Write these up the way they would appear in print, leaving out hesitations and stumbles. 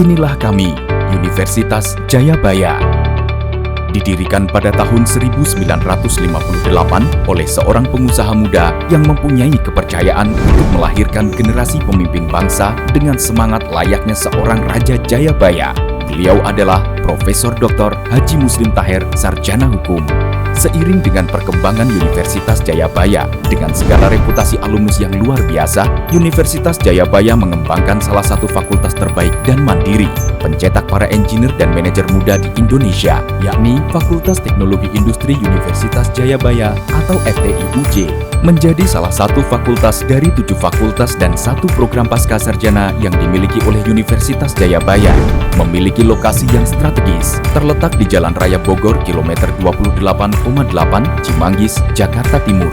Inilah kami, Universitas Jayabaya. Didirikan pada tahun 1958 oleh seorang pengusaha muda yang mempunyai kepercayaan untuk melahirkan generasi pemimpin bangsa dengan semangat layaknya seorang Raja Jayabaya. Beliau adalah Profesor Dr. Haji Muslim Taher, Sarjana Hukum. Seiring dengan perkembangan Universitas Jayabaya, dengan segala reputasi alumnus yang luar biasa, Universitas Jayabaya mengembangkan salah satu fakultas terbaik dan mandiri, pencetak para engineer dan manajer muda di Indonesia, yakni Fakultas Teknologi Industri Universitas Jayabaya atau FTIUJ, menjadi salah satu fakultas dari 7 fakultas dan 1 program pascasarjana yang dimiliki oleh Universitas Jayabaya. Memiliki lokasi yang strategis, terletak di Jalan Raya Bogor, kilometer 28,8 Cimanggis, Jakarta Timur.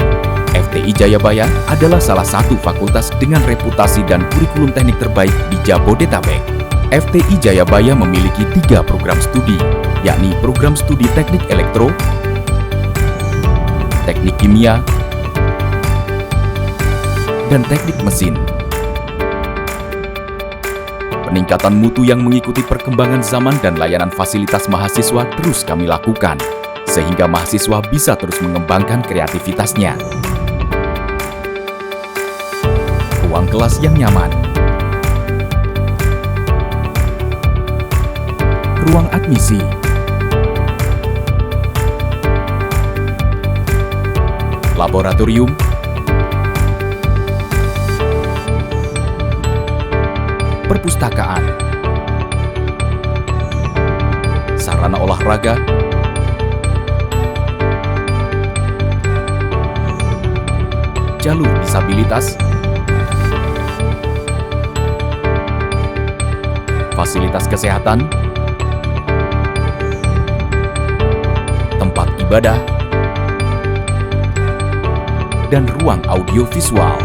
FTI Jayabaya adalah salah satu fakultas dengan reputasi dan kurikulum teknik terbaik di Jabodetabek. FTI Jayabaya memiliki 3 program studi, yakni program studi teknik elektro, teknik kimia, dan teknik mesin. Peningkatan mutu yang mengikuti perkembangan zaman dan layanan fasilitas mahasiswa terus kami lakukan, sehingga mahasiswa bisa terus mengembangkan kreativitasnya. Ruang kelas yang nyaman, ruang admisi, laboratorium, perpustakaan, sarana olahraga, jalur disabilitas, fasilitas kesehatan, tempat ibadah, dan ruang audiovisual.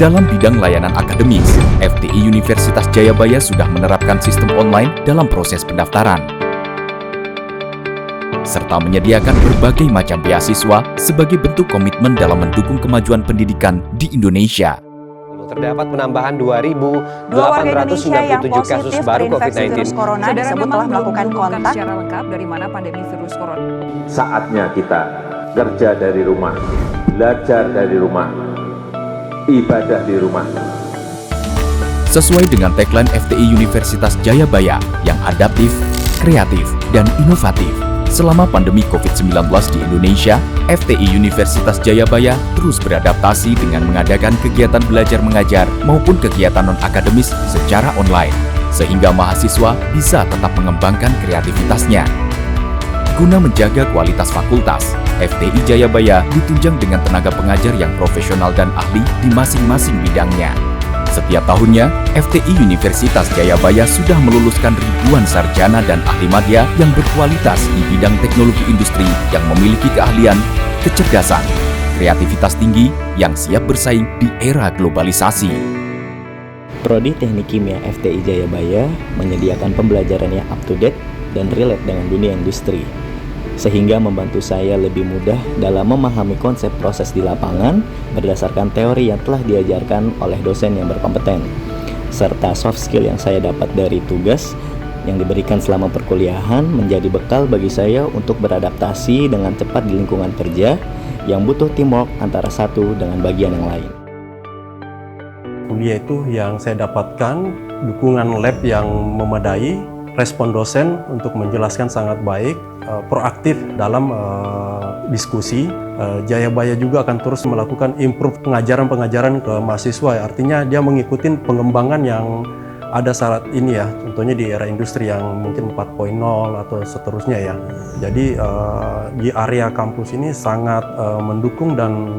Dalam bidang layanan akademis, FTI Universitas Jayabaya sudah menerapkan sistem online dalam proses pendaftaran, serta menyediakan berbagai macam beasiswa sebagai bentuk komitmen dalam mendukung kemajuan pendidikan di Indonesia. Terdapat penambahan 2.897 kasus baru COVID-19. Corona disebut telah melakukan kontak secara lengkap dari mana pandemi virus corona. Saatnya kita kerja dari rumah, belajar dari rumah, ibadah di rumah. Sesuai dengan tagline FTI Universitas Jayabaya yang adaptif, kreatif, dan inovatif. Selama pandemi COVID-19 di Indonesia, FTI Universitas Jayabaya terus beradaptasi dengan mengadakan kegiatan belajar mengajar maupun kegiatan non-akademis secara online, sehingga mahasiswa bisa tetap mengembangkan kreativitasnya. Guna menjaga kualitas fakultas, FTI Jayabaya ditunjang dengan tenaga pengajar yang profesional dan ahli di masing-masing bidangnya. Setiap tahunnya, FTI Universitas Jayabaya sudah meluluskan ribuan sarjana dan ahli madya yang berkualitas di bidang teknologi industri yang memiliki keahlian, kecerdasan, kreativitas tinggi yang siap bersaing di era globalisasi. Prodi Teknik Kimia FTI Jayabaya menyediakan pembelajaran yang up-to-date dan relate dengan dunia industri, sehingga membantu saya lebih mudah dalam memahami konsep proses di lapangan berdasarkan teori yang telah diajarkan oleh dosen yang berkompeten, serta soft skill yang saya dapat dari tugas yang diberikan selama perkuliahan menjadi bekal bagi saya untuk beradaptasi dengan cepat di lingkungan kerja yang butuh teamwork antara satu dengan bagian yang lain. Kuliah itu yang saya dapatkan dukungan lab yang memadai, respon dosen untuk menjelaskan sangat baik, proaktif dalam diskusi. Jayabaya juga akan terus melakukan improve pengajaran ke mahasiswa, artinya dia mengikuti pengembangan yang ada saat ini ya, contohnya di era industri yang mungkin 4.0 atau seterusnya ya. Jadi di area kampus ini sangat mendukung dan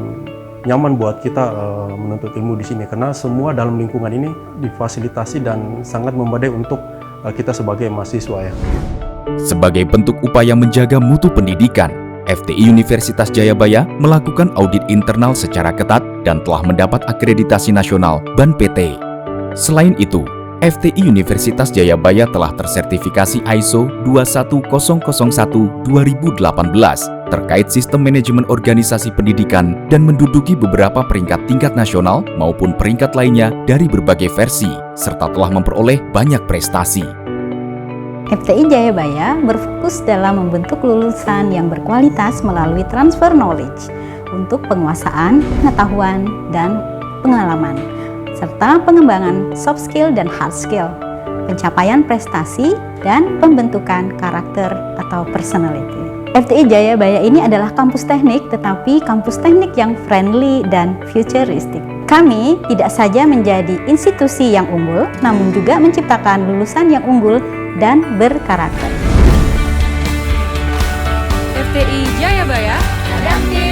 nyaman buat kita menuntut ilmu di sini, karena semua dalam lingkungan ini difasilitasi dan sangat memadai untuk kita sebagai mahasiswa ya. Sebagai bentuk upaya menjaga mutu pendidikan, FTI Universitas Jayabaya melakukan audit internal secara ketat dan telah mendapat akreditasi nasional BAN PT. Selain itu, FTI Universitas Jayabaya telah tersertifikasi ISO 21001-2018 terkait sistem manajemen organisasi pendidikan dan menduduki beberapa peringkat tingkat nasional maupun peringkat lainnya dari berbagai versi, serta telah memperoleh banyak prestasi. FTI Jayabaya berfokus dalam membentuk lulusan yang berkualitas melalui transfer knowledge untuk penguasaan, pengetahuan, dan pengalaman, serta pengembangan soft skill dan hard skill, pencapaian prestasi, dan pembentukan karakter atau personality. FTI Jayabaya ini adalah kampus teknik, tetapi kampus teknik yang friendly dan futuristic. Kami tidak saja menjadi institusi yang unggul, namun juga menciptakan lulusan yang unggul dan berkarakter. FTI Jayabaya, adaptif